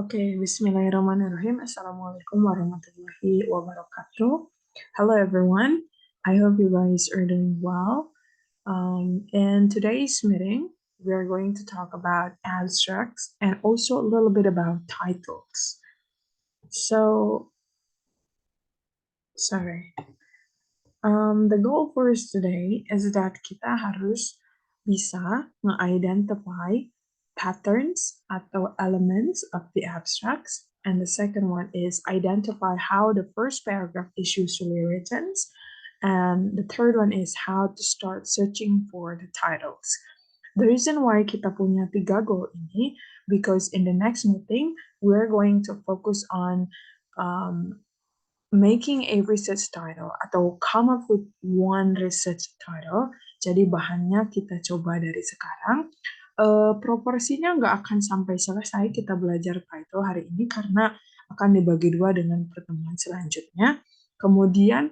Okay, Bismillahirrahmanirrahim. Assalamualaikum warahmatullahi wabarakatuh. Hello, everyone. I hope you guys are doing well. In today's meeting, we are going to talk about abstracts and also a little bit about titles. So, sorry. The goal for us today is that kita harus bisa nge-identify patterns atau elements of the abstracts. And the second one is identify how the first paragraph is usually written. And the third one is how to start searching for the titles. The reason why kita punya 3 goal ini, because in the next meeting, we're going to focus on making a research title atau come up with one research title. Jadi bahannya kita coba dari sekarang. Proporsinya nggak akan sampai selesai kita belajar title hari ini karena akan dibagi 2 dengan pertemuan selanjutnya. Kemudian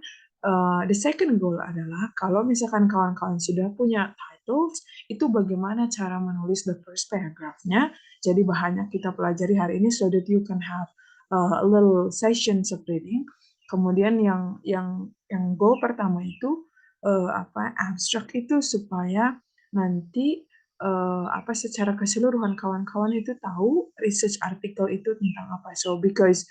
the second goal adalah kalau misalkan kawan-kawan sudah punya titles, itu bagaimana cara menulis the first paragraph-nya. Jadi bahannya kita pelajari hari ini so that you can have a little sessions of reading. Kemudian yang goal pertama itu abstrak itu supaya nanti secara keseluruhan kawan-kawan itu tahu research artikel itu tentang apa. So because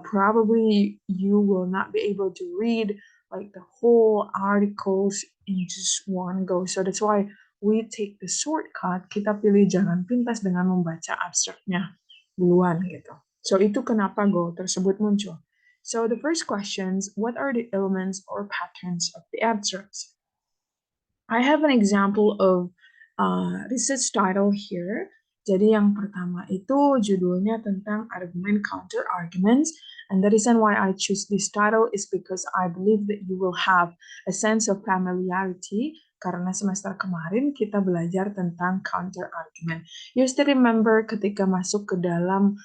probably you will not be able to read like the whole articles in just one go. So that's why we take the shortcut. Kita pilih jalan pintas dengan membaca abstraknya duluan gitu. So itu kenapa goal tersebut muncul. So the first questions, what are the elements or patterns of the abstracts? I have an example of research title here. Jadi yang pertama itu judulnya tentang argument counter arguments. And the reason why I choose this title is because I believe that you will have a sense of familiarity karena semester kemarin kita belajar tentang counter argument. You still remember ketika masuk ke dalam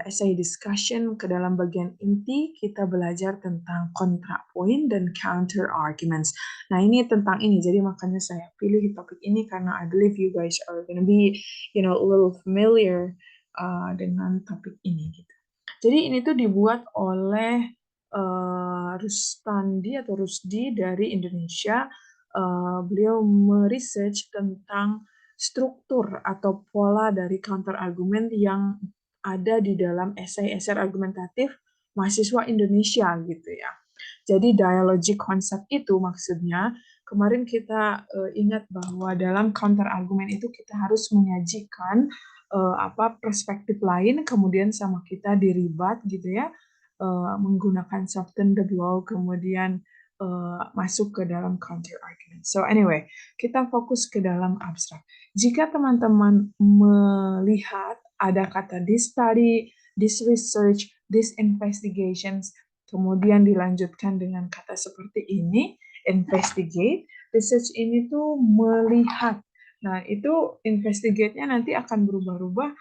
essay discussion, ke dalam bagian inti, kita belajar tentang kontrapoint dan counter arguments. Nah, ini tentang ini. Jadi makanya saya pilih topik ini karena I believe you guys are gonna be, a little familiar dengan topik ini gitu. Jadi ini tuh dibuat oleh Rustandi atau Rusdi dari Indonesia. Beliau meresearch tentang struktur atau pola dari counter argument yang ada di dalam esai-esai argumentatif mahasiswa Indonesia gitu ya. Jadi dialogic konsep itu maksudnya kemarin kita ingat bahwa dalam counter argument itu kita harus menyajikan perspektif lain kemudian sama kita diribat gitu ya, menggunakan soften the blow kemudian masuk ke dalam counter argument. So anyway, kita fokus ke dalam abstrak. Jika teman-teman melihat ada kata this study, this research, this investigations, kemudian dilanjutkan dengan kata seperti ini, investigate. Research ini tuh melihat. Nah, itu investigate-nya nanti akan berubah-ubah.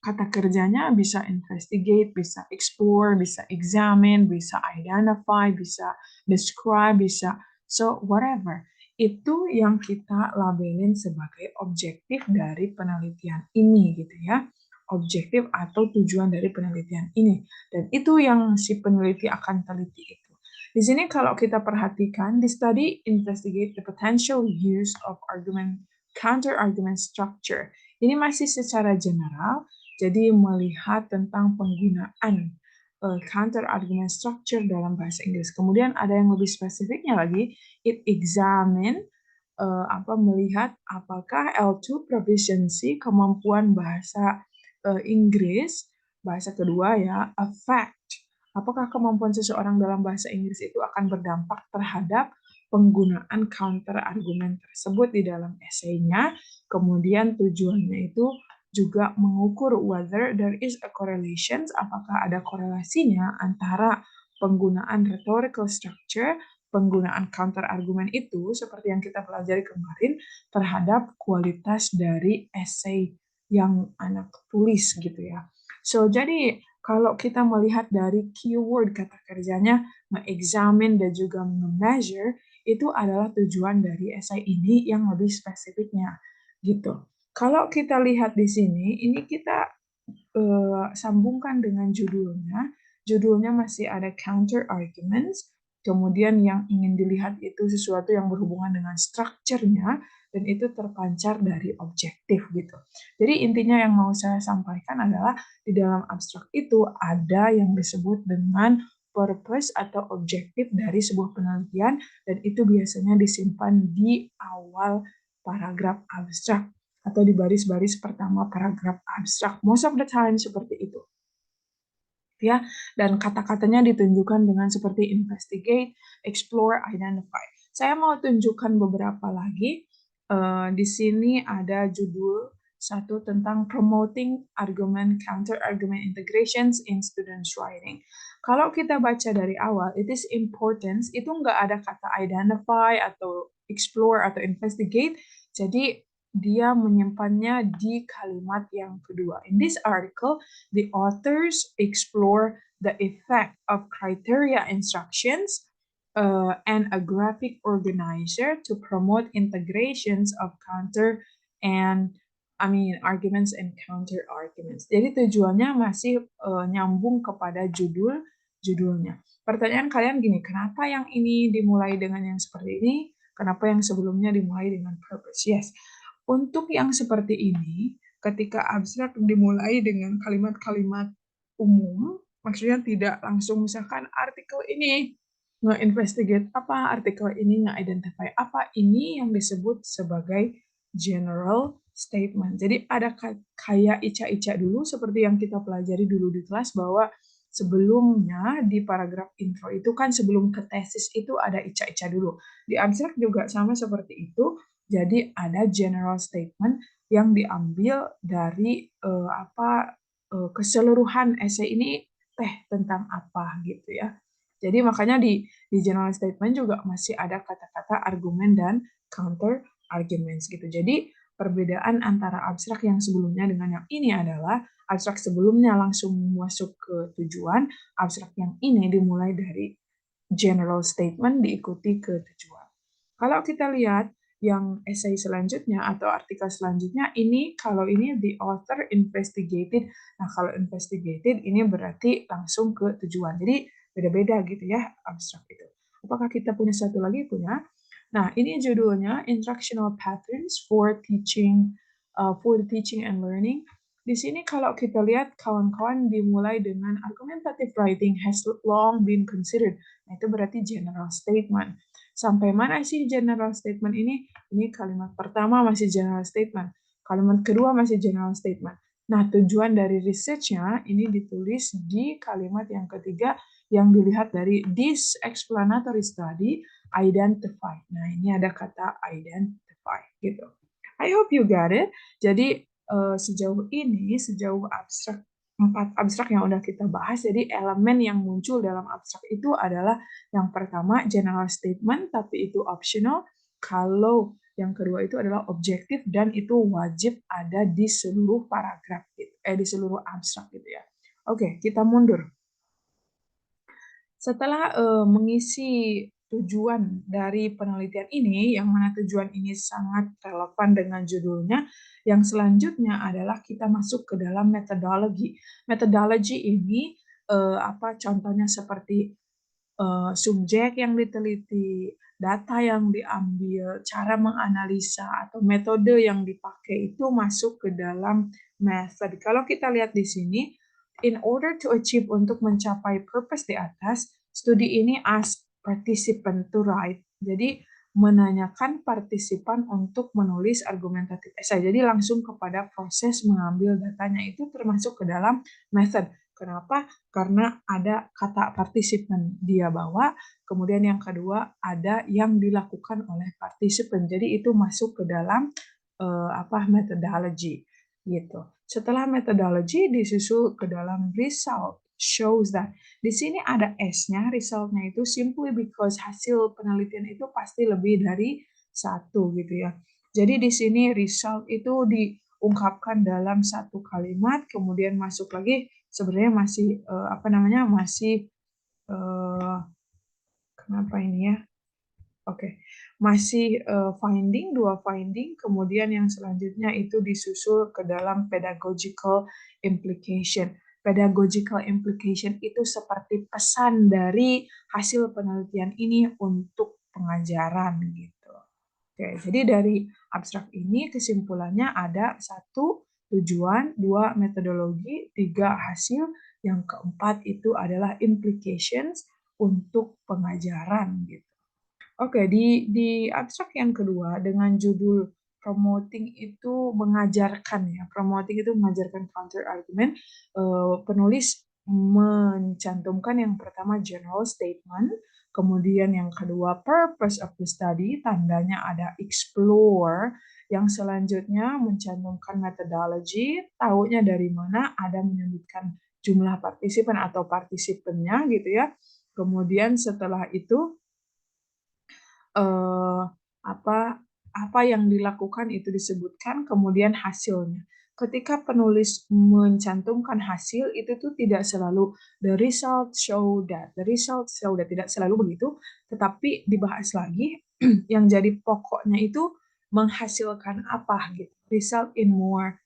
Kata kerjanya bisa investigate, bisa explore, bisa examine, bisa identify, bisa describe, bisa so whatever. Itu yang kita labelin sebagai objektif dari penelitian ini gitu ya. Objektif atau tujuan dari penelitian ini. Dan itu yang si peneliti akan teliti itu. Di sini kalau kita perhatikan, the study investigate the potential use of counter-argument structure. Ini masih secara general, jadi melihat tentang penggunaan counter-argument structure dalam bahasa Inggris. Kemudian ada yang lebih spesifiknya lagi, it examine melihat apakah L2 proficiency, kemampuan bahasa Inggris, bahasa kedua ya, affect. Apakah kemampuan seseorang dalam bahasa Inggris itu akan berdampak terhadap penggunaan counter argumen tersebut di dalam esainya. Kemudian tujuannya itu juga mengukur whether there is a correlation, apakah ada korelasinya antara penggunaan rhetorical structure, penggunaan counter argumen itu seperti yang kita pelajari kemarin terhadap kualitas dari esai yang anak tulis gitu ya. So jadi kalau kita melihat dari keyword kata kerjanya nge-examine dan juga nge-measure, itu adalah tujuan dari esai ini yang lebih spesifiknya gitu. Kalau kita lihat di sini, ini kita sambungkan dengan judulnya. Judulnya masih ada counter arguments, kemudian yang ingin dilihat itu sesuatu yang berhubungan dengan strukturnya, dan itu terpancar dari objektif gitu. Jadi intinya yang mau saya sampaikan adalah di dalam abstrak itu ada yang disebut dengan purpose atau objektif dari sebuah penelitian, dan itu biasanya disimpan di awal paragraf abstrak atau di baris-baris pertama paragraf abstrak. Most of the time seperti itu. Ya, dan kata-katanya ditunjukkan dengan seperti investigate, explore, identify. Saya mau tunjukkan beberapa lagi. Di sini ada judul satu tentang promoting argument, counter argument integrations in students writing. Kalau kita baca dari awal, it is important, itu nggak ada kata identify atau explore atau investigate, jadi dia menyimpannya di kalimat yang kedua. In this article, the authors explore the effect of criteria instructions and a graphic organizer to promote integrations of counter and arguments and counter arguments. Jadi tujuannya masih nyambung kepada judulnya. Pertanyaan kalian gini, kenapa yang ini dimulai dengan yang seperti ini? Kenapa yang sebelumnya dimulai dengan purpose? Yes. Untuk yang seperti ini, ketika abstrak dimulai dengan kalimat-kalimat umum, maksudnya tidak langsung misalkan artikel ini nge-investigate apa, artikel ini nge-identify apa, ini yang disebut sebagai general statement. Jadi ada kayak ica-ica dulu seperti yang kita pelajari dulu di kelas bahwa sebelumnya di paragraf intro itu kan sebelum ke tesis itu ada ica-ica dulu. Di abstrak juga sama seperti itu. Jadi ada general statement yang diambil dari keseluruhan esai ini tentang apa gitu ya. Jadi makanya di general statement juga masih ada kata-kata argumen dan counter arguments gitu. Jadi perbedaan antara abstrak yang sebelumnya dengan yang ini adalah abstrak sebelumnya langsung masuk ke tujuan, abstrak yang ini dimulai dari general statement diikuti ke tujuan. Kalau kita lihat yang esai selanjutnya atau artikel selanjutnya, ini kalau ini the author investigated. Nah, kalau investigated ini berarti langsung ke tujuan. Jadi beda-beda gitu ya abstrak itu. Apakah kita punya satu lagi? Punya. Nah, ini judulnya Instructional Patterns for Teaching and Learning. Di sini kalau kita lihat kawan-kawan dimulai dengan argumentative writing has long been considered. Nah, itu berarti general statement. Sampai mana sih general statement ini? Ini kalimat pertama masih general statement. Kalimat kedua masih general statement. Nah, tujuan dari research-nya ini ditulis di kalimat yang ketiga yang dilihat dari this explanatory study, identify. Nah, ini ada kata identify gitu. I hope you got it. Jadi, sejauh abstrak 4 abstrak yang udah kita bahas, jadi elemen yang muncul dalam abstrak itu adalah yang pertama general statement, tapi itu optional. Kalau yang kedua itu adalah objektif dan itu wajib ada di seluruh paragraf, di seluruh abstrak gitu ya. Oke, kita mundur. Setelah mengisi tujuan dari penelitian ini, yang mana tujuan ini sangat relevan dengan judulnya, yang selanjutnya adalah kita masuk ke dalam metodologi. Metodologi ini contohnya seperti subjek yang diteliti, data yang diambil, cara menganalisa atau metode yang dipakai itu masuk ke dalam method. Kalau kita lihat di sini, in order to achieve untuk mencapai purpose di atas, studi ini ask participant to write. Jadi menanyakan partisipan untuk menulis argumentatif essay. Jadi langsung kepada proses mengambil datanya itu termasuk ke dalam method. Kenapa? Karena ada kata partisipan dia bawa, kemudian yang kedua ada yang dilakukan oleh partisipan. Jadi itu masuk ke dalam methodology gitu. Setelah methodology disusul ke dalam result, shows that di sini ada S-nya, resultnya itu simply because hasil penelitian itu pasti lebih dari satu gitu ya. Jadi di sini result itu diungkapkan dalam satu kalimat, kemudian masuk lagi sebenarnya masih kenapa ini ya? Oke. masih dua finding, kemudian yang selanjutnya itu disusul ke dalam pedagogical implication. Pedagogical implication itu seperti pesan dari hasil penelitian ini untuk pengajaran gitu. Oke, jadi dari abstrak ini kesimpulannya ada satu tujuan, dua metodologi, tiga hasil, yang keempat itu adalah implications untuk pengajaran gitu. Oke, di abstrak yang kedua dengan judul promoting itu mengajarkan ya, promoting itu mengajarkan counter argument, penulis mencantumkan yang pertama general statement, kemudian yang kedua purpose of the study, tandanya ada explore, yang selanjutnya mencantumkan methodology, taunya dari mana, ada menyebutkan jumlah partisipan atau partisipannya gitu ya. Kemudian setelah itu eh, apa apa yang dilakukan itu disebutkan, kemudian hasilnya. Ketika penulis mencantumkan hasil itu tuh tidak selalu the result show that, tidak selalu begitu, tetapi dibahas lagi yang jadi pokoknya itu menghasilkan apa gitu. Result in more,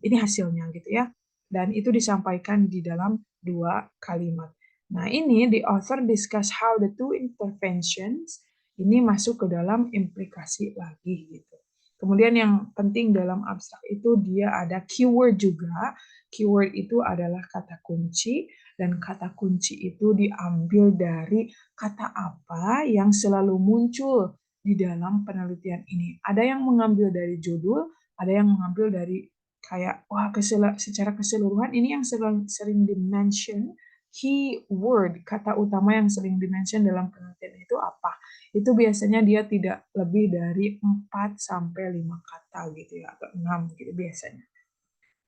ini hasilnya gitu ya. Dan itu disampaikan di dalam dua kalimat. Nah, ini the author discuss how the two interventions ini masuk ke dalam implikasi lagi gitu. Kemudian yang penting dalam abstrak itu dia ada keyword juga. Keyword itu adalah kata kunci dan kata kunci itu diambil dari kata apa yang selalu muncul di dalam penelitian ini. Ada yang mengambil dari judul, ada yang mengambil dari kayak wah secara keseluruhan ini yang sering dimention keyword, kata utama yang sering dimention dalam penelitian itu apa? Itu biasanya dia tidak lebih dari 4 sampai 5 kata gitu ya, atau 6 gitu biasanya.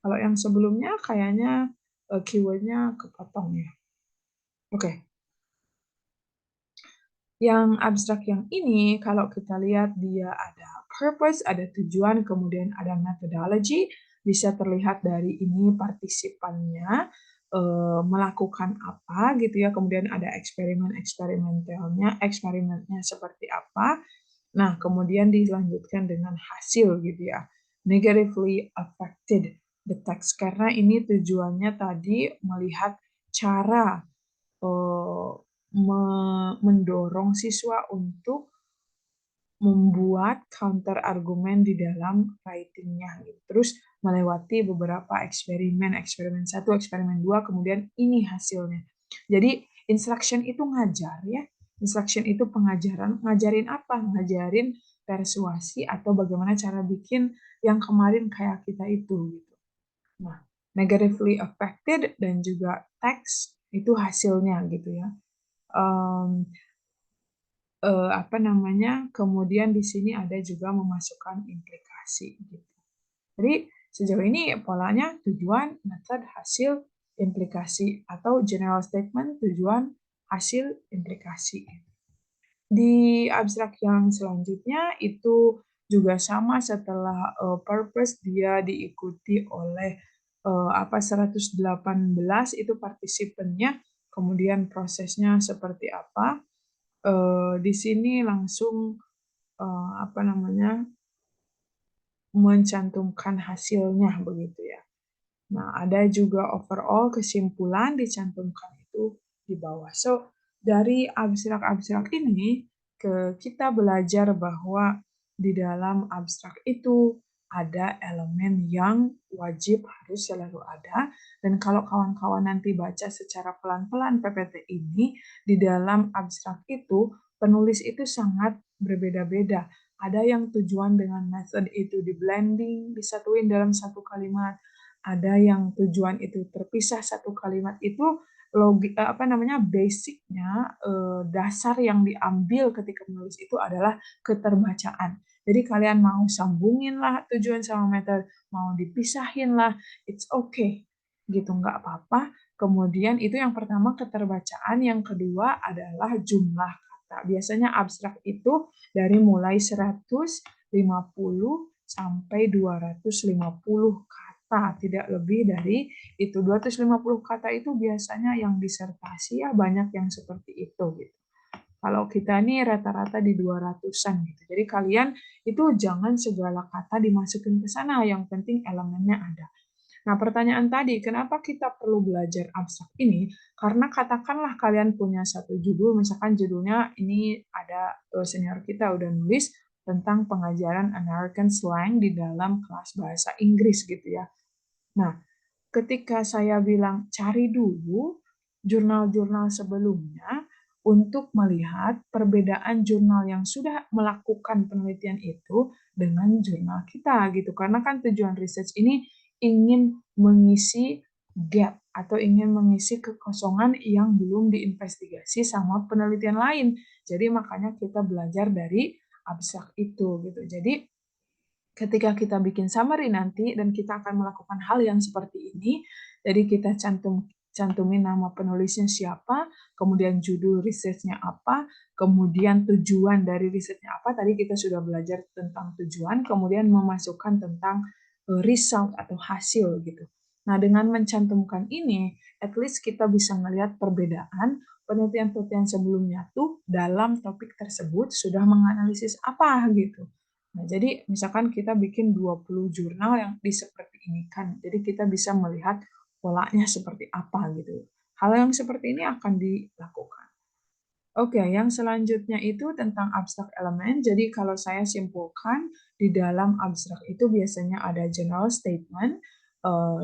Kalau yang sebelumnya kayaknya keywordnya kepotong ya. Oke. Yang abstrak yang ini, kalau kita lihat dia ada purpose, ada tujuan, kemudian ada methodology, bisa terlihat dari ini partisipannya melakukan apa gitu ya, kemudian ada eksperimennya seperti apa. Nah, kemudian dilanjutkan dengan hasil gitu ya. Negatively affected the text, karena ini tujuannya tadi melihat cara mendorong siswa untuk membuat counter argumen di dalam writing-nya gitu. Terus melewati beberapa eksperimen, eksperimen 1, eksperimen 2, kemudian ini hasilnya. Jadi instruction itu ngajar ya. Instruction itu pengajaran. Ngajarin apa? Ngajarin persuasi atau bagaimana cara bikin yang kemarin kayak kita itu gitu. Nah, negatively affected dan juga text itu hasilnya gitu ya. Um, apa namanya, kemudian di sini ada juga memasukkan implikasi gitu. Jadi sejauh ini polanya tujuan, method, hasil, implikasi, atau general statement, tujuan, hasil, implikasi. Di abstrak yang selanjutnya itu juga sama, setelah purpose dia diikuti oleh 118 itu partisipannya, kemudian prosesnya seperti apa. Di sini langsung apa namanya, mencantumkan hasilnya begitu ya. Nah, ada juga overall kesimpulan dicantumkan itu di bawah. So, dari abstrak-abstrak ini kita belajar bahwa di dalam abstrak itu ada elemen yang wajib harus selalu ada, dan kalau kawan-kawan nanti baca secara pelan-pelan PPT ini, di dalam abstrak itu penulis itu sangat berbeda-beda. Ada yang tujuan dengan method itu di blending, disatuin dalam satu kalimat. Ada yang tujuan itu terpisah satu kalimat, itu apa namanya, basicnya, dasar yang diambil ketika menulis itu adalah keterbacaan. Jadi kalian mau sambungin lah tujuan sama method, mau dipisahin lah, it's okay gitu, nggak apa-apa. Kemudian itu yang pertama keterbacaan, yang kedua adalah jumlah kata. Biasanya abstrak itu dari mulai 150 sampai 250 kata, tidak lebih dari itu. 250 kata itu biasanya yang disertasi ya, banyak yang seperti itu gitu. Kalau kita ini rata-rata di 200-an gitu. Jadi kalian itu jangan segala kata dimasukin ke sana, yang penting elemennya ada. Nah, pertanyaan tadi, kenapa kita perlu belajar abstrak ini? Karena katakanlah kalian punya satu judul, misalkan judulnya ini ada senior kita udah nulis tentang pengajaran American slang di dalam kelas bahasa Inggris gitu ya. Nah, ketika saya bilang cari dulu jurnal-jurnal sebelumnya untuk melihat perbedaan jurnal yang sudah melakukan penelitian itu dengan jurnal kita gitu. Karena kan tujuan research ini ingin mengisi gap atau ingin mengisi kekosongan yang belum diinvestigasi sama penelitian lain. Jadi makanya kita belajar dari abstrak itu gitu. Jadi ketika kita bikin summary nanti dan kita akan melakukan hal yang seperti ini, jadi kita cantumin nama penulisnya siapa, kemudian judul risetnya apa, kemudian tujuan dari risetnya apa. Tadi kita sudah belajar tentang tujuan, kemudian memasukkan tentang result atau hasil gitu. Nah, dengan mencantumkan ini, at least kita bisa melihat perbedaan penelitian-penelitian sebelumnya tuh dalam topik tersebut sudah menganalisis apa gitu. Nah, jadi misalkan kita bikin 20 jurnal yang seperti ini kan. Jadi kita bisa melihat polanya seperti apa gitu. Hal yang seperti ini akan dilakukan. Oke, yang selanjutnya itu tentang abstrak elemen. Jadi kalau saya simpulkan, di dalam abstrak itu biasanya ada general statement.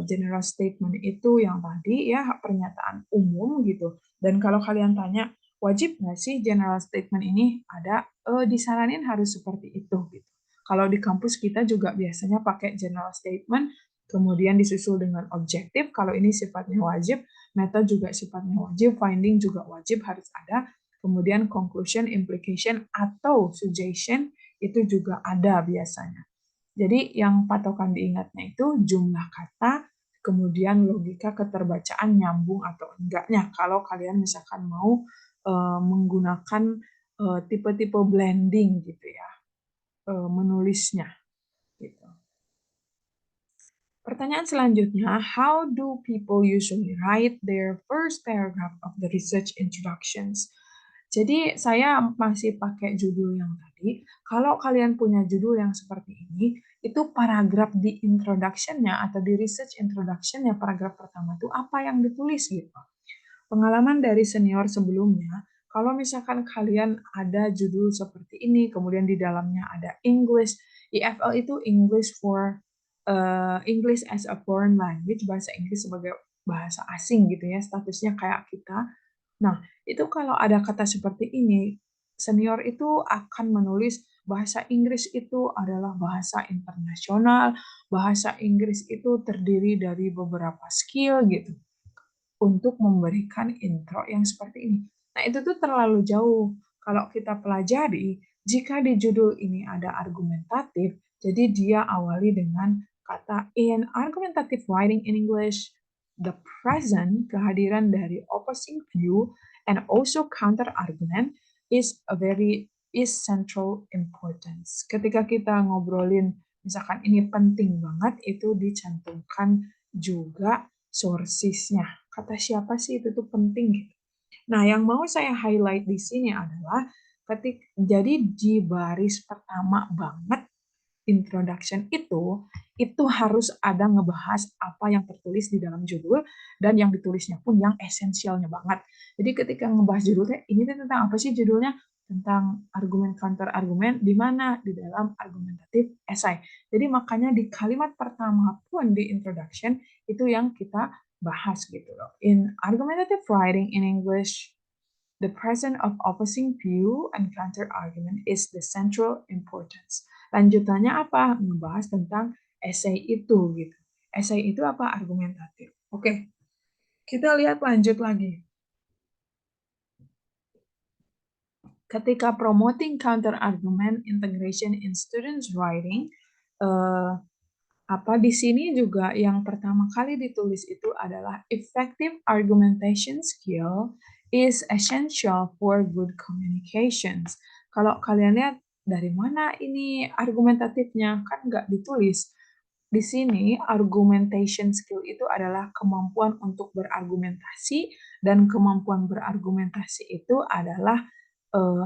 General statement itu yang tadi ya, pernyataan umum gitu. Dan kalau kalian tanya, wajib nggak sih general statement ini ada? Disaranin harus seperti itu gitu. Kalau di kampus kita juga biasanya pakai general statement, kemudian disusul dengan objektif. Kalau ini sifatnya wajib, meta juga sifatnya wajib, finding juga wajib harus ada. Kemudian conclusion, implication, atau suggestion itu juga ada biasanya. Jadi yang patokan diingatnya itu jumlah kata, kemudian logika keterbacaan nyambung atau enggaknya. Kalau kalian misalkan mau menggunakan tipe-tipe blending gitu ya, menulisnya. Gitu. Pertanyaan selanjutnya, how do people usually write their first paragraph of the research introductions? Jadi saya masih pakai judul yang tadi. Kalau kalian punya judul yang seperti ini, itu paragraf di introduction-nya atau di research introduction-nya paragraf pertama itu apa yang ditulis gitu. Pengalaman dari senior sebelumnya, kalau misalkan kalian ada judul seperti ini, kemudian di dalamnya ada English, EFL itu English as a foreign language, bahasa Inggris sebagai bahasa asing gitu ya, statusnya kayak kita. Nah, itu kalau ada kata seperti ini, senior itu akan menulis bahasa Inggris itu adalah bahasa internasional, bahasa Inggris itu terdiri dari beberapa skill gitu untuk memberikan intro yang seperti ini. Nah, itu tuh terlalu jauh. Kalau kita pelajari, jika di judul ini ada argumentatif, jadi dia awali dengan kata in argumentative writing in English, the present, kehadiran dari opposing view, and also counter argument is central importance. Ketika kita ngobrolin, misalkan ini penting banget, itu dicantumkan juga sources-nya. Kata siapa sih itu tuh penting gitu. Nah, yang mau saya highlight di sini adalah jadi di baris pertama banget introduction itu harus ada ngebahas apa yang tertulis di dalam judul dan yang ditulisnya pun yang esensialnya banget. Jadi ketika ngebahas judulnya, ini tentang apa sih judulnya? Tentang argumen counter argumen di mana di dalam argumentatif esai. Jadi makanya di kalimat pertama pun di introduction itu yang kita bahas gitu loh. In argumentative writing in English, the presence of opposing view and counter argument is the central importance. Lanjutannya apa? Ngebahas tentang essay itu gitu. Essay itu apa? Argumentatif. Oke, kita lihat lanjut lagi. Ketika promoting counter argument integration in students writing, di sini juga yang pertama kali ditulis itu adalah effective argumentation skill is essential for good communications. Kalau kalian lihat dari mana ini argumentatifnya, kan nggak ditulis. Di sini argumentation skill itu adalah kemampuan untuk berargumentasi, dan kemampuan berargumentasi itu adalah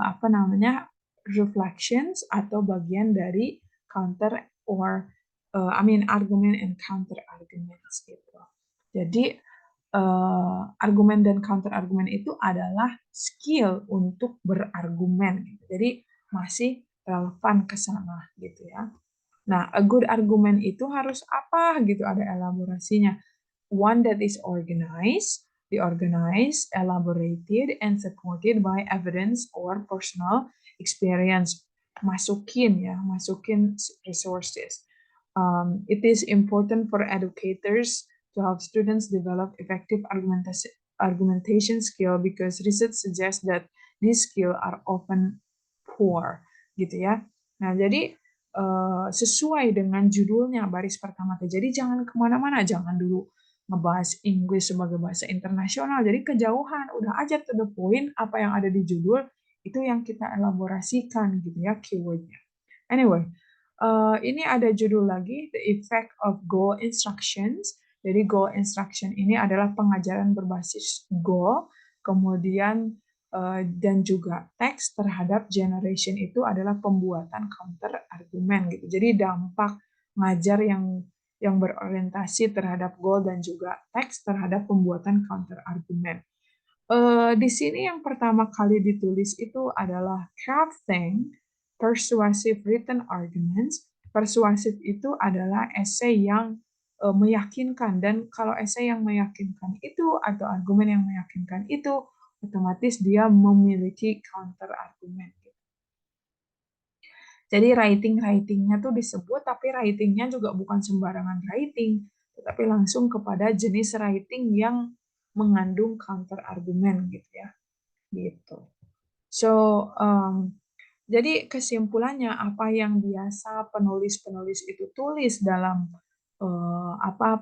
apa namanya, reflections atau bagian dari counter or argument and counter arguments gitu. Jadi argumen dan counter argumen itu adalah skill untuk berargumen gitu. Jadi masih relevan ke sana gitu ya. Nah, a good argument itu harus apa gitu, ada elaborasinya. One that is organized, elaborated, and supported by evidence or personal experience. Masukin resources. It is important for educators to help students develop effective argumentation skill because research suggests that these skills are often poor, gitu ya. Nah, jadi sesuai dengan judulnya baris pertama. Jadi jangan kemana-mana, jangan dulu ngebahas Inggris sebagai bahasa internasional. Jadi kejauhan, udah aja to the point apa yang ada di judul itu yang kita elaborasikan gitu ya keywordnya. Anyway, ini ada judul lagi, The Effect of Goal Instructions. Jadi goal instruction ini adalah pengajaran berbasis goal, kemudian dan juga teks terhadap generation itu adalah pembuatan counter argumen gitu. Jadi dampak ngajar yang berorientasi terhadap goal dan juga teks terhadap pembuatan counter argumen. Di sini yang pertama kali ditulis itu adalah crafting persuasive written arguments. Persuasif itu adalah esai yang meyakinkan, dan kalau esai yang meyakinkan itu atau argumen yang meyakinkan itu otomatis dia memiliki counter argumen. Jadi writingnya tuh disebut, tapi writingnya juga bukan sembarangan writing, tetapi langsung kepada jenis writing yang mengandung counter argumen gitu ya, gitu. So, jadi kesimpulannya apa yang biasa penulis-penulis itu tulis dalam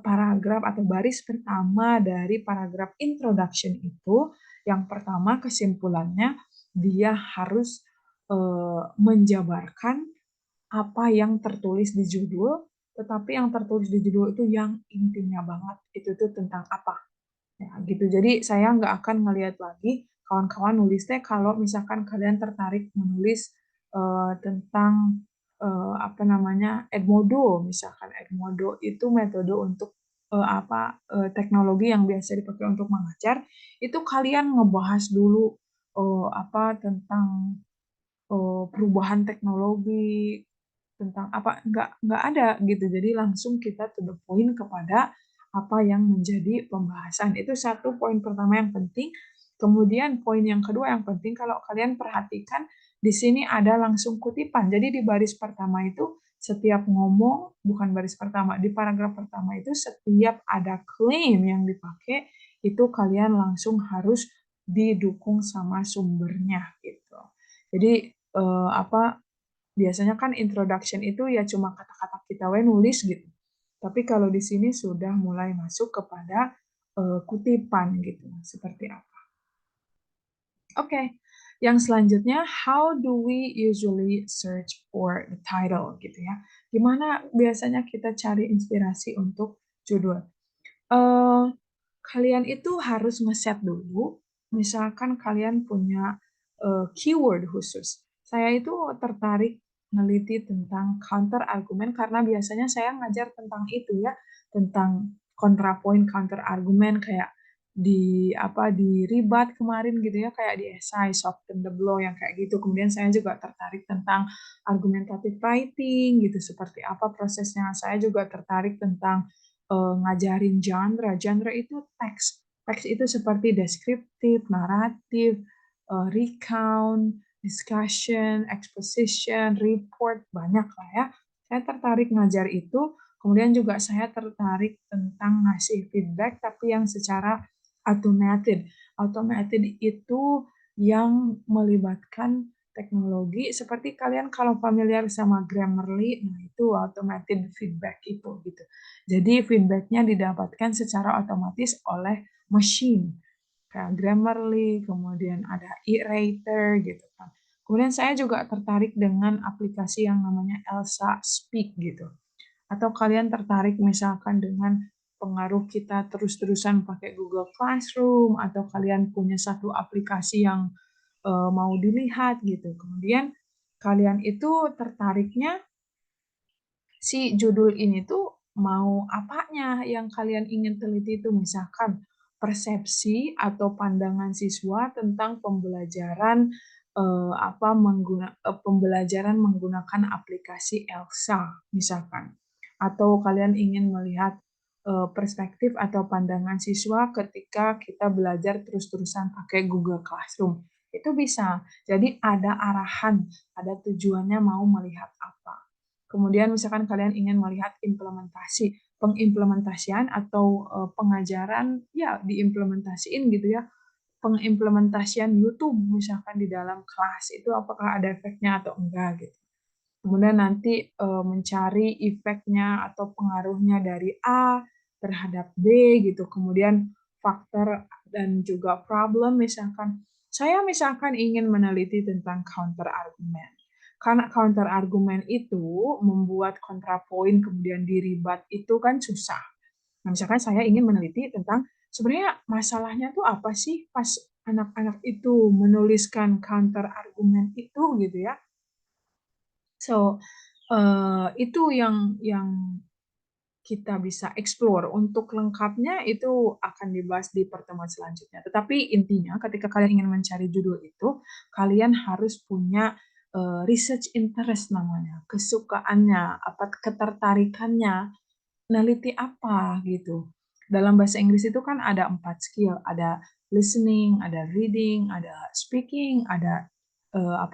paragraf atau baris pertama dari paragraf introduction itu, yang pertama kesimpulannya dia harus menjabarkan apa yang tertulis di judul, tetapi yang tertulis di judul itu yang intinya banget itu tuh tentang apa. Ya, gitu. Jadi saya nggak akan ngelihat lagi kawan-kawan nulisnya kalau misalkan kalian tertarik menulis tentang Edmodo, misalkan Edmodo itu metode untuk teknologi yang biasa dipakai untuk mengajar, itu kalian ngebahas dulu tentang perubahan teknologi, tentang apa, nggak ada gitu. Jadi langsung kita to the point kepada apa yang menjadi pembahasan. Itu satu poin pertama yang penting. Kemudian poin yang kedua yang penting, kalau kalian perhatikan di sini ada langsung kutipan. Jadi di baris pertama itu setiap ngomong, bukan baris pertama, di paragraf pertama itu setiap ada claim yang dipakai itu kalian langsung harus didukung sama sumbernya gitu. Jadi biasanya kan introduction itu ya cuma kata-kata kita nulis gitu. Tapi kalau di sini sudah mulai masuk kepada kutipan gitu, seperti apa. Oke, yang selanjutnya, how do we usually search for the title gitu ya. Gimana biasanya kita cari inspirasi untuk judul? Kalian itu harus ngeset dulu, misalkan kalian punya keyword khusus. Saya itu tertarik meneliti tentang counter argumen karena biasanya saya ngajar tentang itu ya, tentang kontrapoint counter argumen kayak di ribat kemarin gitu ya, kayak di esai soften the blow yang kayak gitu. Kemudian saya juga tertarik tentang argumentative writing gitu, seperti apa prosesnya. Saya juga tertarik tentang ngajarin genre. Genre itu teks. Teks itu seperti deskriptif, naratif, recount, discussion, exposition, report, banyak lah ya. Saya tertarik ngajar itu, kemudian juga saya tertarik tentang ngasih feedback, tapi yang secara automated. Automated itu yang melibatkan teknologi, seperti kalian kalau familiar sama Grammarly, nah itu automated feedback itu gitu. Jadi feedbacknya didapatkan secara otomatis oleh machine, kayak Grammarly, kemudian ada e-writer gitu kan. Kemudian saya juga tertarik dengan aplikasi yang namanya Elsa Speak gitu. Atau kalian tertarik misalkan dengan pengaruh kita terus-terusan pakai Google Classroom, atau kalian punya satu aplikasi yang mau dilihat gitu. Kemudian kalian itu tertariknya si judul ini tuh mau apanya yang kalian ingin teliti itu, misalkan persepsi atau pandangan siswa tentang pembelajaran pembelajaran menggunakan aplikasi Elsa misalkan, atau kalian ingin melihat perspektif atau pandangan siswa ketika kita belajar terus-terusan pakai Google Classroom, itu bisa. Jadi ada arahan, ada tujuannya mau melihat apa. Kemudian misalkan kalian ingin melihat pengimplementasian atau pengajaran ya diimplementasiin gitu ya, pengimplementasian YouTube misalkan di dalam kelas itu apakah ada efeknya atau enggak gitu. Kemudian nanti mencari efeknya atau pengaruhnya dari A terhadap B gitu. Kemudian faktor dan juga problem misalkan. Saya misalkan ingin meneliti tentang counter argumen. Karena counter argumen itu membuat kontrapoin kemudian diribat itu kan susah. Nah, misalkan saya ingin meneliti tentang sebenarnya masalahnya tuh apa sih pas anak-anak itu menuliskan counter argumen itu gitu ya. So, itu yang kita bisa explore. Untuk lengkapnya itu akan dibahas di pertemuan selanjutnya. Tetapi intinya ketika kalian ingin mencari judul itu, kalian harus punya research interest namanya, kesukaannya, apa ketertarikannya, neliti apa gitu. Dalam bahasa Inggris itu kan ada 4 skill, ada listening, ada reading, ada speaking, ada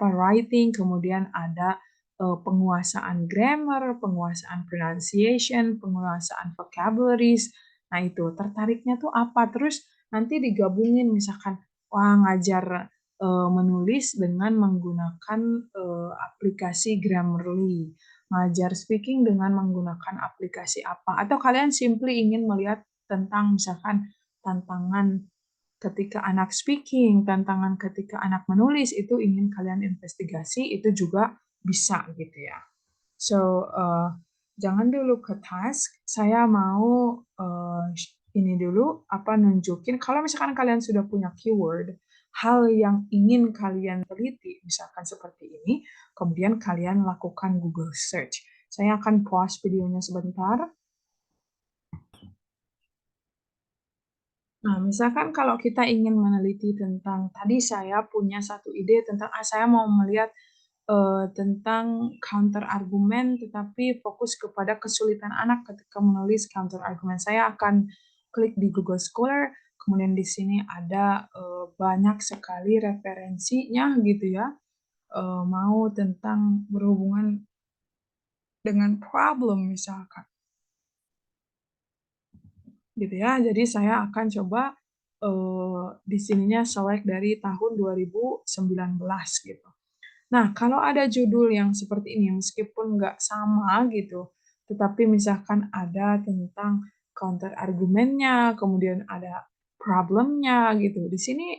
writing, kemudian ada penguasaan grammar, penguasaan pronunciation, penguasaan vocabularies. Nah, itu tertariknya tuh apa? Terus nanti digabungin misalkan wah ngajar menulis dengan menggunakan aplikasi Grammarly, ngajar speaking dengan menggunakan aplikasi apa, atau kalian simply ingin melihat tentang misalkan tantangan ketika anak speaking, tantangan ketika anak menulis, itu ingin kalian investigasi, itu juga bisa gitu ya. So, jangan dulu ke task, saya mau ini dulu, nunjukin, kalau misalkan kalian sudah punya keyword, hal yang ingin kalian teliti, misalkan seperti ini, kemudian kalian lakukan Google Search. Saya akan pause videonya sebentar. Nah, misalkan kalau kita ingin meneliti tentang, tadi saya punya satu ide tentang, saya mau melihat tentang counter argumen, tetapi fokus kepada kesulitan anak ketika menulis counter argumen. Saya akan klik di Google Scholar, kemudian di sini ada banyak sekali referensinya gitu ya, mau tentang berhubungan dengan problem misalkan. Gitu ya. Jadi saya akan coba di sininya select dari tahun 2019 gitu. Nah, kalau ada judul yang seperti ini, meskipun nggak sama gitu, tetapi misalkan ada tentang counter argumennya, kemudian ada problemnya gitu. Di sini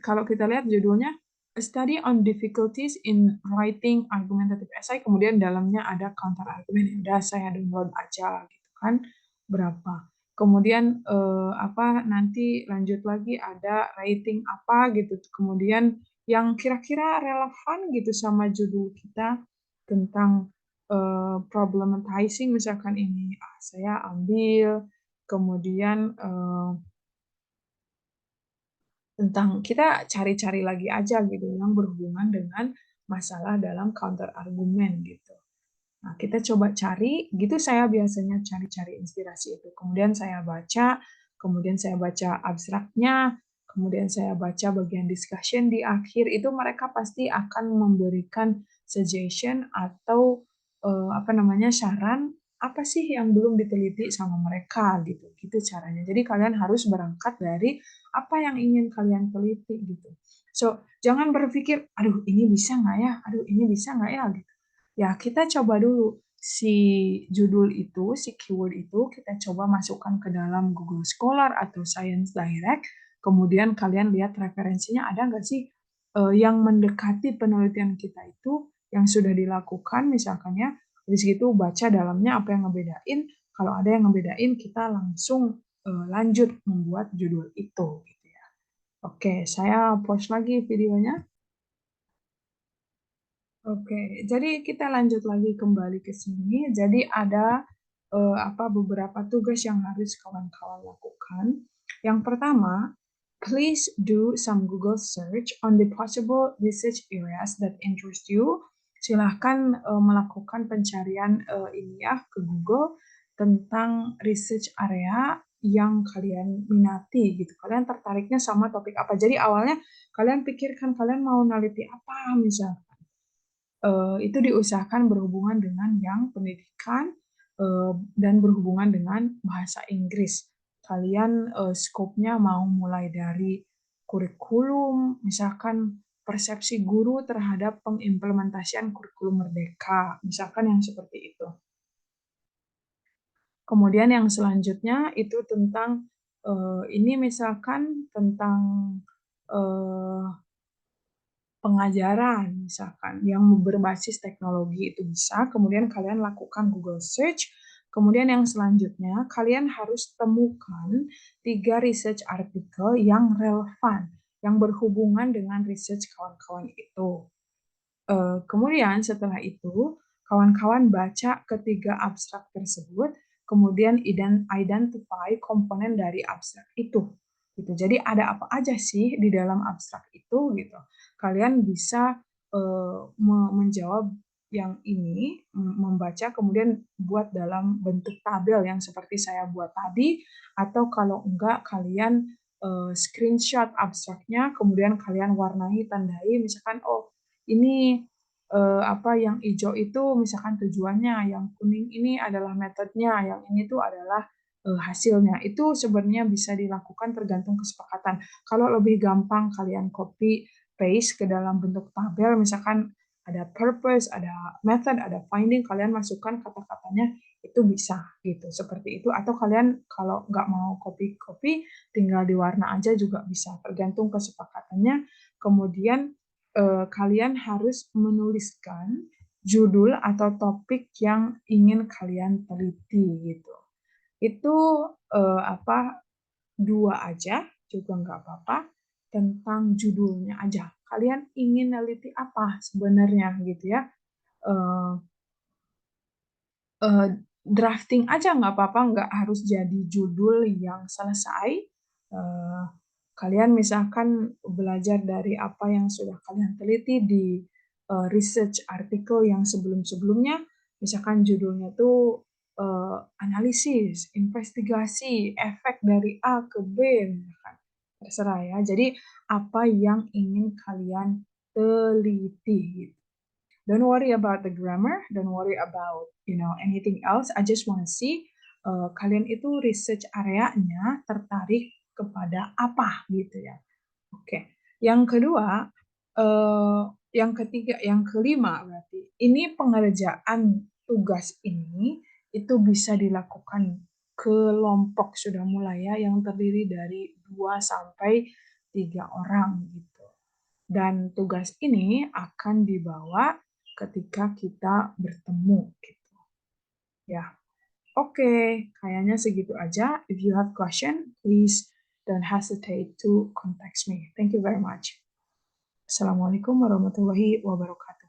kalau kita lihat judulnya A Study on Difficulties in Writing Argumentative Essay, kemudian dalamnya ada counter argument. Ya udah saya download aja gitu kan. Berapa? Kemudian nanti lanjut lagi ada rating apa gitu. Kemudian yang kira-kira relevan gitu sama judul kita tentang problematizing misalkan ini saya ambil, kemudian tentang kita cari-cari lagi aja gitu yang berhubungan dengan masalah dalam counter argumen gitu. Nah, kita coba cari, gitu saya biasanya cari-cari inspirasi itu. Kemudian saya baca abstraknya, kemudian saya baca bagian discussion di akhir, itu mereka pasti akan memberikan suggestion atau saran apa sih yang belum diteliti sama mereka gitu. Gitu caranya. Jadi kalian harus berangkat dari apa yang ingin kalian teliti gitu. So, jangan berpikir, aduh ini bisa nggak ya, aduh ini bisa nggak ya gitu. Ya, kita coba dulu si judul itu, si keyword itu, kita coba masukkan ke dalam Google Scholar atau Science Direct, kemudian kalian lihat referensinya ada nggak sih yang mendekati penelitian kita itu, yang sudah dilakukan misalkan ya, di situ baca dalamnya apa yang ngebedain, kalau ada yang ngebedain kita langsung lanjut membuat judul itu gitu ya. Oke, saya pause lagi videonya. Oke, jadi kita lanjut lagi kembali ke sini. Jadi ada beberapa tugas yang harus kawan-kawan lakukan. Yang pertama, please do some Google search on the possible research areas that interest you. Silahkan melakukan pencarian ini ya ke Google tentang research area yang kalian minati gitu. Kalian tertariknya sama topik apa? Jadi awalnya kalian pikirkan kalian mau neliti apa misalnya. Itu diusahakan berhubungan dengan yang pendidikan dan berhubungan dengan bahasa Inggris. Kalian skopnya mau mulai dari kurikulum, misalkan persepsi guru terhadap pengimplementasian kurikulum Merdeka, misalkan yang seperti itu. Kemudian yang selanjutnya itu tentang ini misalkan tentang eh, pengajaran misalkan yang berbasis teknologi itu bisa, kemudian kalian lakukan Google Search, kemudian yang selanjutnya kalian harus temukan 3 research artikel yang relevan, yang berhubungan dengan research kawan-kawan itu. Kemudian setelah itu, kawan-kawan baca ketiga abstrak tersebut, kemudian identify komponen dari abstrak itu. Gitu. Jadi ada apa aja sih di dalam abstrak itu gitu. Kalian bisa menjawab yang ini, membaca kemudian buat dalam bentuk tabel yang seperti saya buat tadi, atau kalau enggak kalian screenshot abstraknya, kemudian kalian warnai, tandai, misalkan oh ini yang hijau itu misalkan tujuannya, yang kuning ini adalah metodenya, yang ini tuh adalah hasilnya. Itu sebenarnya bisa dilakukan tergantung kesepakatan. Kalau lebih gampang kalian copy paste ke dalam bentuk tabel, misalkan ada purpose, ada method, ada finding, kalian masukkan kata-katanya itu bisa gitu, seperti itu. Atau kalian kalau nggak mau copy-copy, tinggal diwarna aja juga bisa, tergantung kesepakatannya. Kemudian kalian harus menuliskan judul atau topik yang ingin kalian teliti gitu. Itu dua aja juga nggak apa-apa, tentang judulnya aja. Kalian ingin neliti apa sebenarnya gitu ya. Eh, eh, Drafting aja nggak apa-apa, nggak harus jadi judul yang selesai. Eh, Kalian misalkan belajar dari apa yang sudah kalian teliti di research artikel yang sebelum-sebelumnya, misalkan judulnya tuh analisis, investigasi, efek dari A ke B, misalkan. Terserah ya. Jadi apa yang ingin kalian teliti gitu. Don't worry about the grammar, don't worry about anything else. I just want to see kalian itu research areanya tertarik kepada apa gitu ya. Oke. Yang kedua, yang ketiga, yang kelima berarti ini pengerjaan tugas ini itu bisa dilakukan kelompok sudah mulai ya, yang terdiri dari 2 sampai 3 orang gitu. Dan tugas ini akan dibawa ketika kita bertemu gitu. Ya. Oke, kayaknya segitu aja. If you have question, please don't hesitate to contact me. Thank you very much. Assalamualaikum warahmatullahi wabarakatuh.